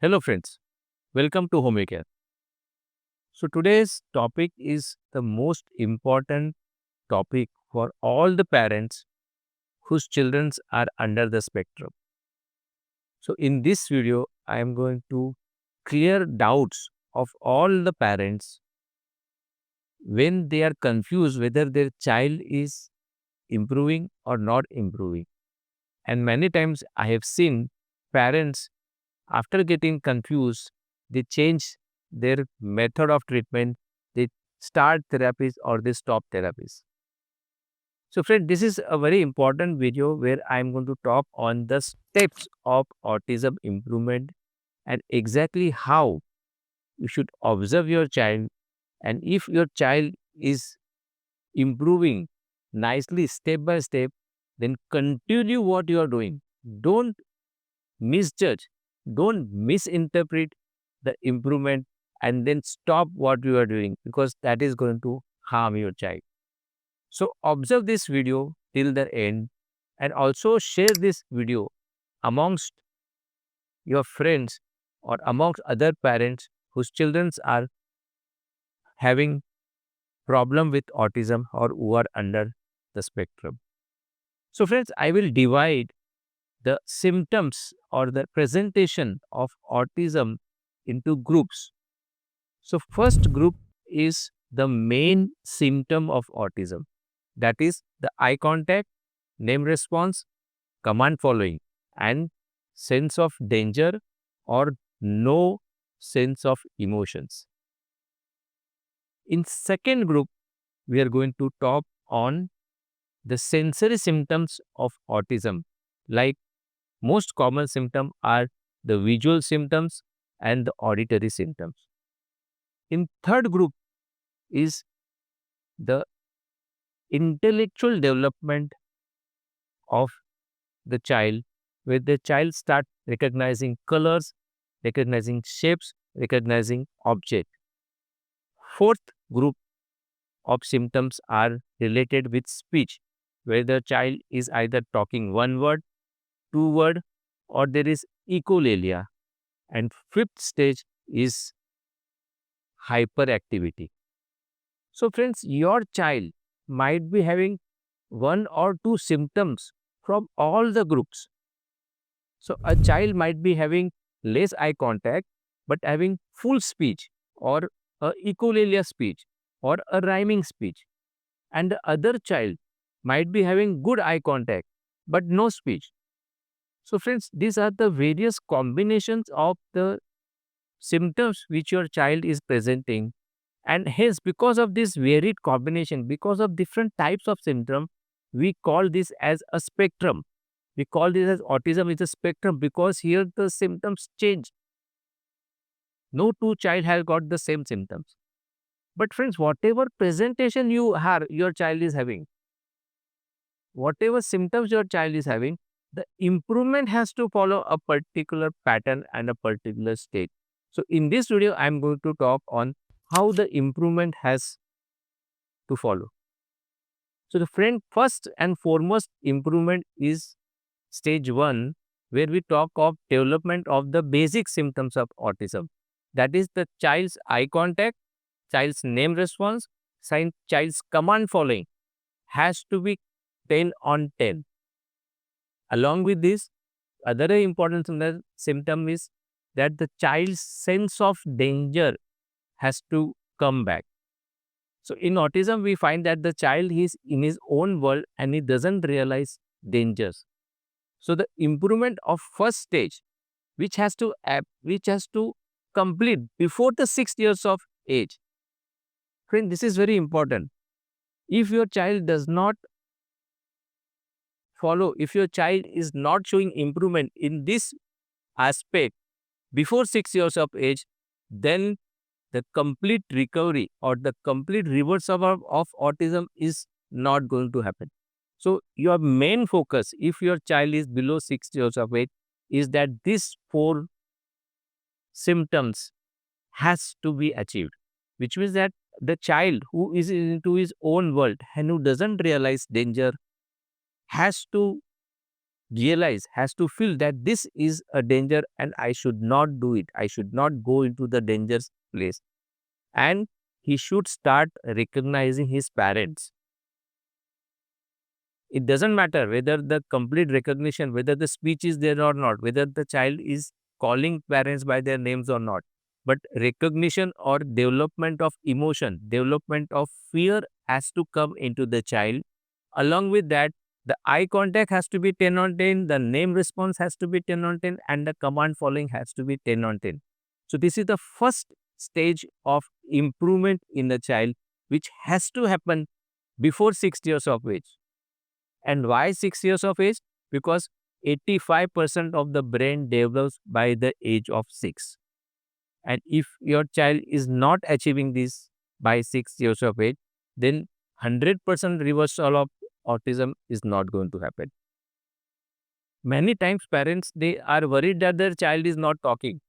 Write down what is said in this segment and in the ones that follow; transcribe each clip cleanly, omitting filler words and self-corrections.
Hello, friends. Welcome to Homecare. So, today's topic is the most important topic for all the parents whose children are under the spectrum. So, in this video, I am going to clear doubts of all the parents when they are confused whether their child is improving or not improving. And many times I have seen parents, after getting confused, they change their method of treatment, they start therapies or they stop therapies. So, friend, this is a very important video where I am going to talk on the steps of autism improvement and exactly how you should observe your child. And if your child is improving nicely step by step, then continue what you are doing. Don't misjudge, don't misinterpret the improvement and then stop what you are doing because that is going to harm your child. So observe this video till the end and also share this video amongst your friends or amongst other parents whose children are having problem with autism or who are under the spectrum. So friends, I will divide the symptoms or the presentation of autism into groups. So, first group is the main symptom of autism, that is the eye contact, name response, command following, and sense of danger or no sense of emotions. In second group, we are going to talk on the sensory symptoms of autism. Like most common symptoms are the visual symptoms and the auditory symptoms. In third group is the intellectual development of the child, where the child start recognizing colors, recognizing shapes, recognizing object. Fourth group of symptoms are related with speech, where the child is either talking one word, two word, or there is echolalia. And fifth stage is hyperactivity. So friends, your child might be having one or two symptoms from all the groups. So a child might be having less eye contact but having full speech or a echolalia speech or a rhyming speech. And the other child might be having good eye contact but no speech. So friends, these are the various combinations of the symptoms which your child is presenting. And hence, because of this varied combination, because of different types of symptom, we call this as a spectrum. We call this as autism is a spectrum because here the symptoms change. No two child have got the same symptoms. But friends, whatever presentation you have, your child is having, whatever symptoms your child is having, the improvement has to follow a particular pattern and a particular state. So in this video, I'm going to talk on how the improvement has to follow. So the friend first and foremost improvement is stage 1, where we talk of development of the basic symptoms of autism. That is the child's eye contact, child's name response, child's command following has to be 10 on 10. Along with this, other important symptom is that the child's sense of danger has to come back. So in autism, we find that the child is in his own world and he doesn't realize dangers. So the improvement of first stage, which has to complete before the 6 years of age. Friend, this is very important. If your child does not follow, if your child is not showing improvement in this aspect before 6 years of age, then the complete recovery or the complete reverse of autism is not going to happen. So your main focus, if your child is below 6 years of age, is that these four symptoms has to be achieved, which means that the child who is into his own world and who doesn't realize danger has to realize, has to feel that this is a danger and I should not do it. I should not go into the dangerous place. And he should start recognizing his parents. It doesn't matter whether the complete recognition, whether the speech is there or not, whether the child is calling parents by their names or not. But recognition or development of emotion, development of fear has to come into the child. Along with that, the eye contact has to be 10 on 10, the name response has to be 10 on 10, and the command following has to be 10 on 10. So, this is the first stage of improvement in the child, which has to happen before 6 years of age. And why 6 years of age? Because 85% of the brain develops by the age of 6. And if your child is not achieving this by 6 years of age, then 100% reversal of autism is not going to happen. Many times parents, they are worried that their child is not talking,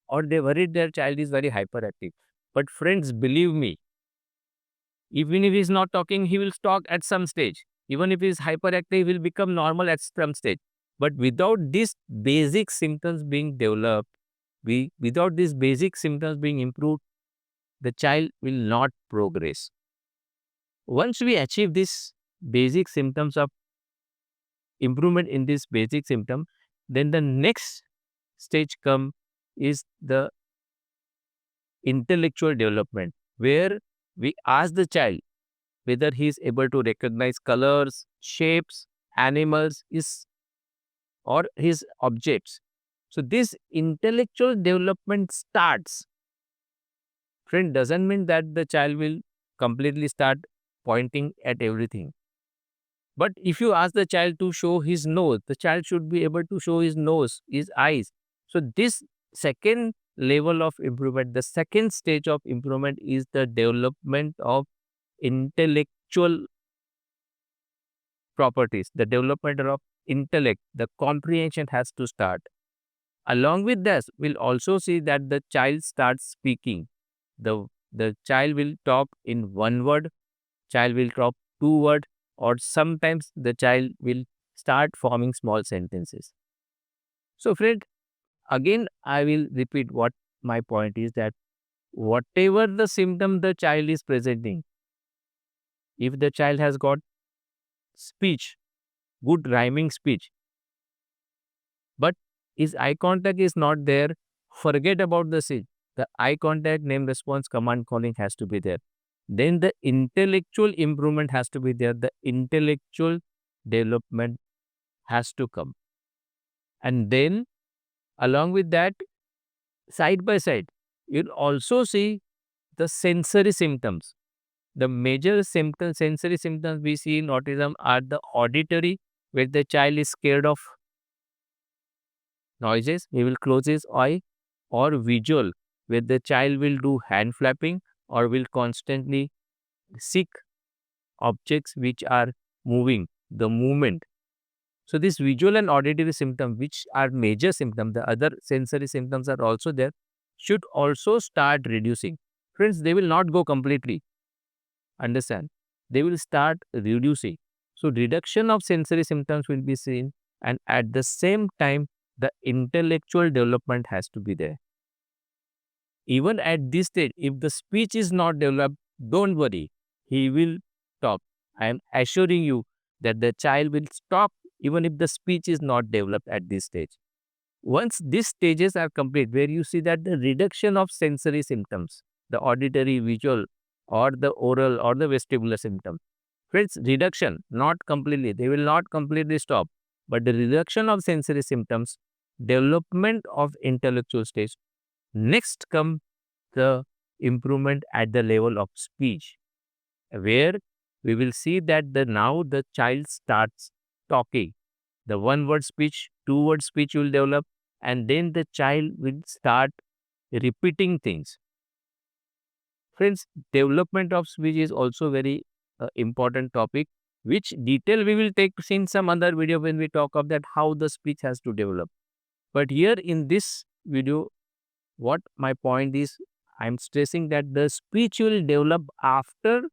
or they worried their child is very hyperactive. But friends, believe me, even if he's not talking, he will talk at some stage. Even if he's hyperactive, he will become normal at some stage. But without these basic symptoms being developed, without these basic symptoms being improved, the child will not progress. Once we achieve these basic symptoms of improvement in this basic symptom, then the next stage come is the intellectual development, where we ask the child whether he is able to recognize colors, shapes, animals, or his objects. So this intellectual development starts. Friend, doesn't mean that the child will completely start pointing at everything. But if you ask the child to show his nose, the child should be able to show his nose, his eyes. So this second level of improvement, the second stage of improvement is the development of intellectual properties, the development of intellect, the comprehension has to start. Along with this, we'll also see that the child starts speaking. The child will talk in one word, child will talk two words, or sometimes the child will start forming small sentences. So, friend, again, I will repeat what my point is, that whatever the symptom the child is presenting, if the child has got speech, good rhyming speech, but his eye contact is not there, forget about the speech. The eye contact, name response, command calling has to be there. Then the intellectual improvement has to be there. The intellectual development has to come. And then along with that, side by side, you'll also see the sensory symptoms. The major sensory symptoms we see in autism are the auditory, where the child is scared of noises, he will close his eye, or visual, where the child will do hand flapping or will constantly seek objects which are moving, the movement. So this visual and auditory symptom, which are major symptoms, the other sensory symptoms are also there, should also start reducing. Friends, they will not go completely. Understand? They will start reducing. So reduction of sensory symptoms will be seen, and at the same time, the intellectual development has to be there. Even at this stage, if the speech is not developed, don't worry, he will talk. I am assuring you that the child will stop even if the speech is not developed at this stage. Once these stages are complete, where you see that the reduction of sensory symptoms, the auditory, visual, or the oral, or the vestibular symptom, friends, reduction, not completely, they will not completely stop, but the reduction of sensory symptoms, development of intellectual stage. Next come the improvement at the level of speech, where we will see that now the child starts talking. The one word speech, two word speech will develop, and then the child will start repeating things. Friends, development of speech is also very important topic, which detail we will take in some other video when we talk of that how the speech has to develop. But here in this video, what my point is, I'm stressing that the speech will develop after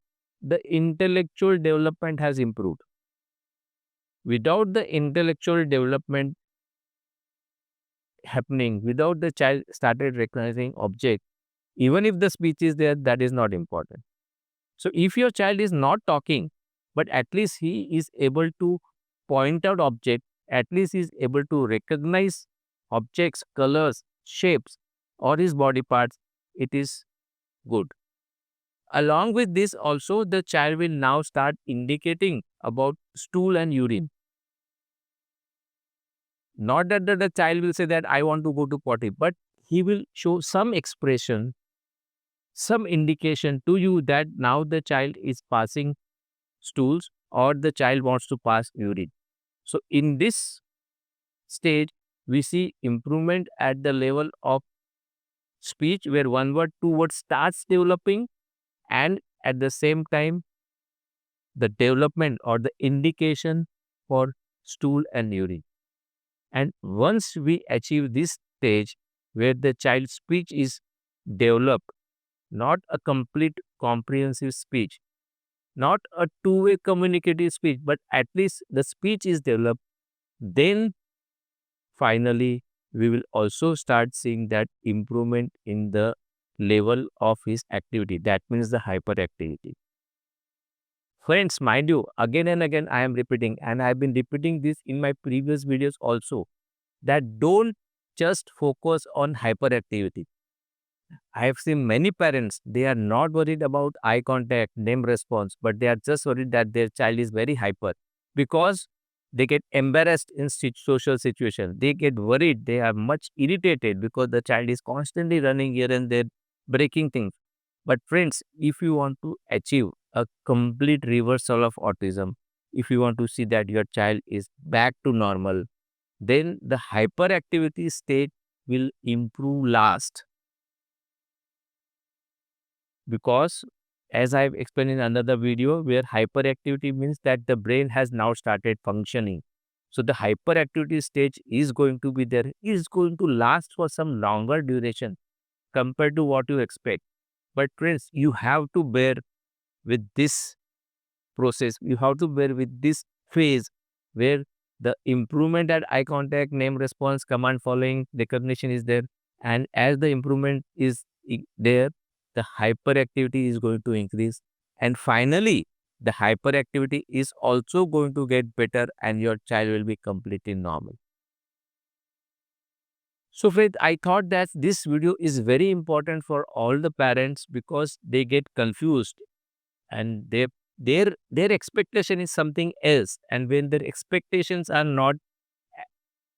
the intellectual development has improved. Without the intellectual development happening, without the child started recognizing object, even if the speech is there, that is not important. So if your child is not talking, but at least he is able to point out object, at least he is able to recognize objects, colors, shapes, or his body parts, it is good. Along with this, also the child will now start indicating about stool and urine. Not that the child will say that I want to go to potty, but he will show some expression, some indication to you that now the child is passing stools or the child wants to pass urine. So in this stage, we see improvement at the level of speech where one word, two words starts developing, and at the same time, the development or the indication for stool and urine. And once we achieve this stage where the child's speech is developed, not a complete comprehensive speech, not a two-way communicative speech, but at least the speech is developed, then finally we will also start seeing that improvement in the level of his activity. That means the hyperactivity. Friends, mind you, again and again I am repeating, and I have been repeating this in my previous videos also, that don't just focus on hyperactivity. I have seen many parents, they are not worried about eye contact, name response, but they are just worried that their child is very hyper because they get embarrassed in social situation. They get worried, they are much irritated because the child is constantly running here and there, breaking things. But friends, if you want to achieve a complete reversal of autism, if you want to see that your child is back to normal, then the hyperactivity state will improve last. Because as I've explained in another video, where hyperactivity means that the brain has now started functioning. So the hyperactivity stage is going to be there, is going to last for some longer duration compared to what you expect. But friends, you have to bear with this process. You have to bear with this phase where the improvement at eye contact, name response, command following, recognition is there. And as the improvement is there, the hyperactivity is going to increase. And finally, the hyperactivity is also going to get better and your child will be completely normal. So, Fred, I thought that this video is very important for all the parents because they get confused and their expectation is something else, and when their expectations are not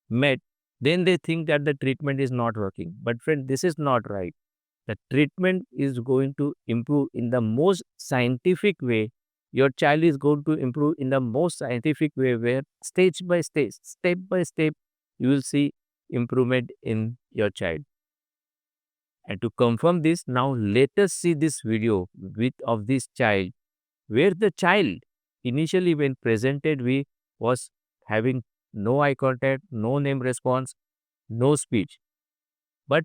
met, then they think that the treatment is not working. But friend, this is not right. The treatment is going to improve in the most scientific way. Your child is going to improve in the most scientific way, where stage by stage, step by step, you will see improvement in your child. And to confirm this, now let us see this video with of this child, where the child initially when presented we was having no eye contact, no name response, no speech. But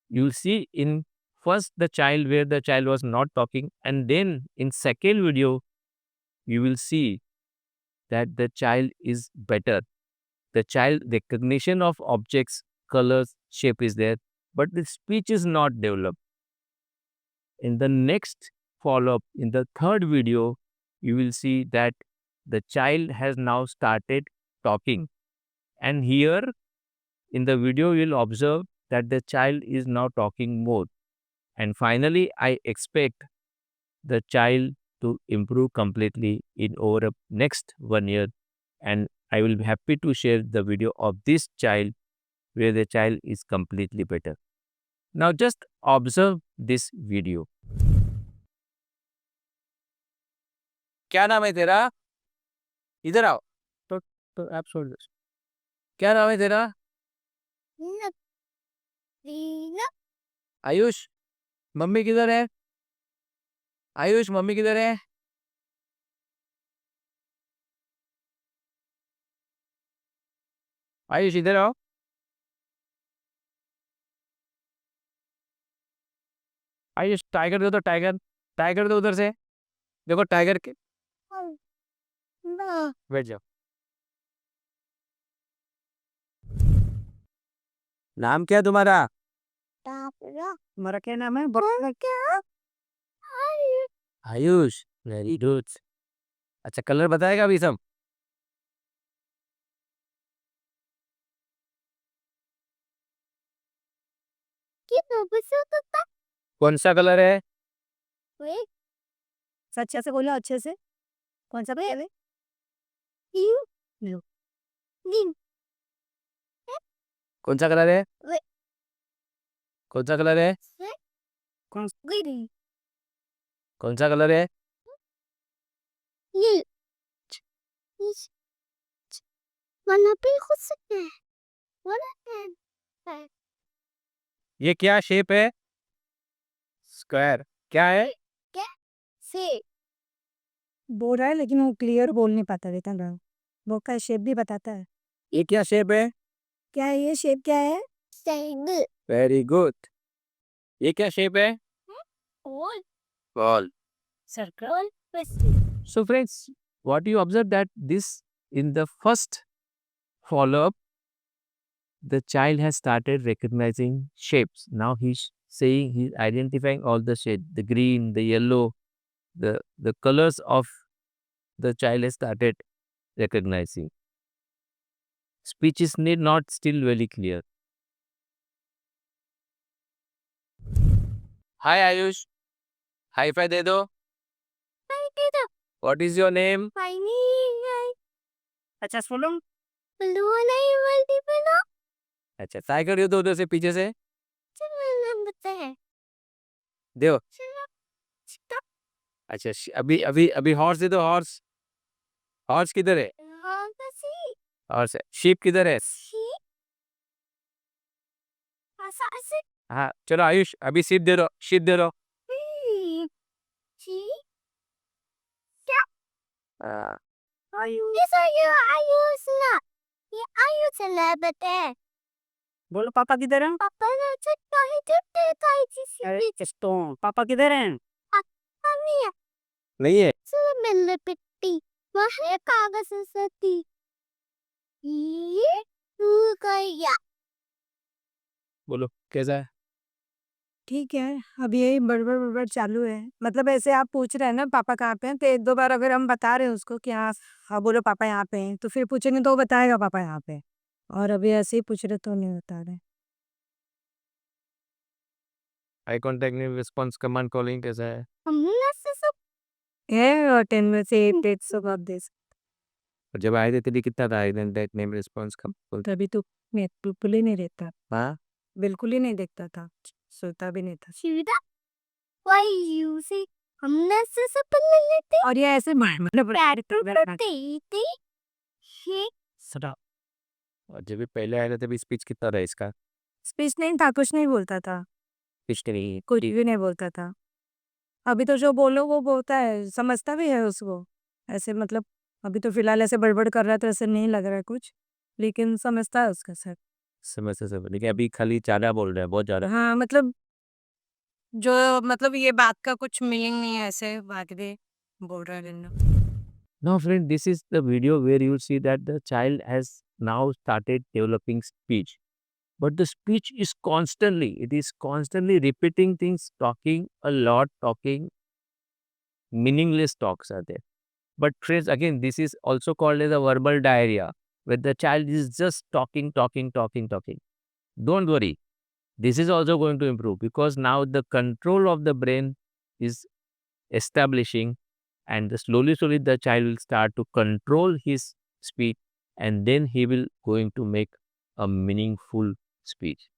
you'll see in first the child where the child was not talking, and then in second video you will see that the child is better. The child recognition of objects, colors, shape is there, but the speech is not developed. In the next follow-up, in the third video, you will see that the child has now started talking. And here in the video, you'll observe that the child is now talking more. And finally, I expect the child to improve completely in over a next 1 year. And I will be happy to share the video of this child where the child is completely better. Now just observe this video. क्या नाम है तेरा? इधर आओ. तो आप छोड़ दो. क्या नाम है तेरा? आयुष, मम्मी किधर है? आयुष, मम्मी किधर है? आयुष इधर आओ. आयुष टाइगर दो, तो टाइगर टाइगर दो उधर से. देखो टाइगर के बैठ जाओ. नाम क्या है तुम्हारा? तुम्हारा क्या नाम है? आयुष। Very good. अच्छा, कलर बताएगा अभी सब? कौन सा कलर है? अच्छे से बोलो, अच्छे से। कौन सा है? कौन सा कलर है? कौन सा कलर है? कौन कौन सा कलर है? ये क्या शेप है? स्क्वायर। क्या है? बोल रहा है लेकिन वो क्लियर बोल नहीं पाता रहता ना। वो का शेप भी बताता है। ये क्या शेप है? क्या है ये शेप? क्या है? Very good. ये क्या शेप है? Ball. Circle. So friends, what you observe that this in the first follow-up, the child has started recognizing shapes. Now he's identifying all the shades, the green, the yellow, the colors of the child has started recognizing. Speech is not still very clear. Hi Ayush, high five दे दो. What is your name? अच्छा सुनो। अच्छा, try करियो तो उधर से पीछे से दो. अच्छा, अभी अभी अभी हॉर्स दे दो. हॉर्स. हॉर्स किधर है? हॉर्स है. शीप किधर है? हाँ, चलो आयुष, अभी शीप दे दो. शीप दे दो. हाँ. बोलो पापा किधर हैं? अरे चिस्टों, पापा किधर हैं? नहीं है. बोलो कैसा है? ठीक है। अब यही बड़बड़ बड़बड़ चालू है। मतलब ऐसे आप पूछ रहे हैं ना पापा कहाँ पे हैं, तो एक दो बार अगर हम बता रहे हैं उसको कि हाँ हाँ बोलो पापा यहाँ पे हैं, तो फिर पूछेंगे तो वो बताएगा पापा यहाँ पे हैं। और अभी ऐसे ही पूछ रहे तो नहीं बता रहे। आई कांटेक्ट नहीं, रिस्पॉन्स, कमांड, कॉलिंग कैसा है? है और 10 में से 8 dates about this। और जब आए थे तेरी कितना था आइडेंटिटी नेम रिस्पॉन्स कम? तभी तो मैं बिल्कुल ही नहीं रहता, हाँ. बिल्कुल ही नहीं देखता था, सोता भी नहीं था। और ये ऐसे सटा. और जब भी पहले आया था तभी स्पीच कितना था इसका? स्पीच नहीं था, कुछ नहीं बोलता था, स्पीच नहीं. कुछ भी नहीं बोलता था। अभी तो जो बोलो वो बोलता है, समझता भी है उसको। ऐसे मतलब अभी तो फिलहाल ऐसे बड़बड़ कर रहा है तो ऐसे नहीं लग रहा है कुछ, लेकिन समझता है उसका सर। समझ से सब, लेकिन अभी खाली ज्यादा बोल रहा है, बहुत ज्यादा. हाँ मतलब जो मतलब ये बात का कुछ मीनिंग नहीं है, ऐसे भागदे बोल रहा है। Now, friend, this is the video where you see that the child has now started developing speech. But the speech is it is constantly repeating things, talking a lot, talking meaningless talks are there. But friends, again, this is also called as a verbal diarrhea, where the child is just talking, talking, talking, talking. Don't worry, this is also going to improve because now the control of the brain is establishing, and slowly the child will start to control his speech, and then he will going to make a meaningful speech.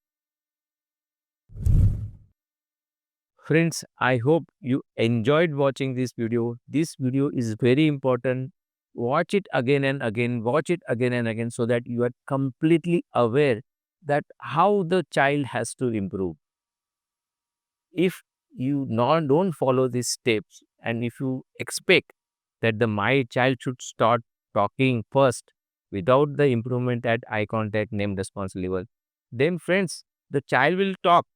Friends, I hope you enjoyed watching this video. This video is very important. Watch it again and again, watch it again and again, so that you are completely aware that how the child has to improve. If you don't follow these steps, and if you expect that the my child should start talking first without the improvement at eye contact, name, response level, then friends, the child will talk,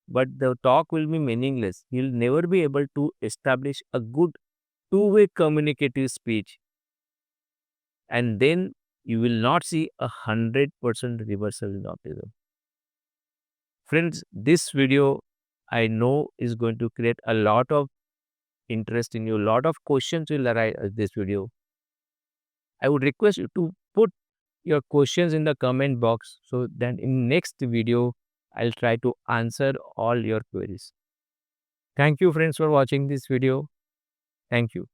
but the talk will be meaningless. He'll never be able to establish a good two-way communicative speech, and then you will not see 100% reversal in autism. Friends, this video I know is going to create a lot of interest in you. A lot of questions will arise at this video. I would request you to put your questions in the comment box, so then in next video I'll try to answer all your queries. Thank you friends for watching this video. Thank you.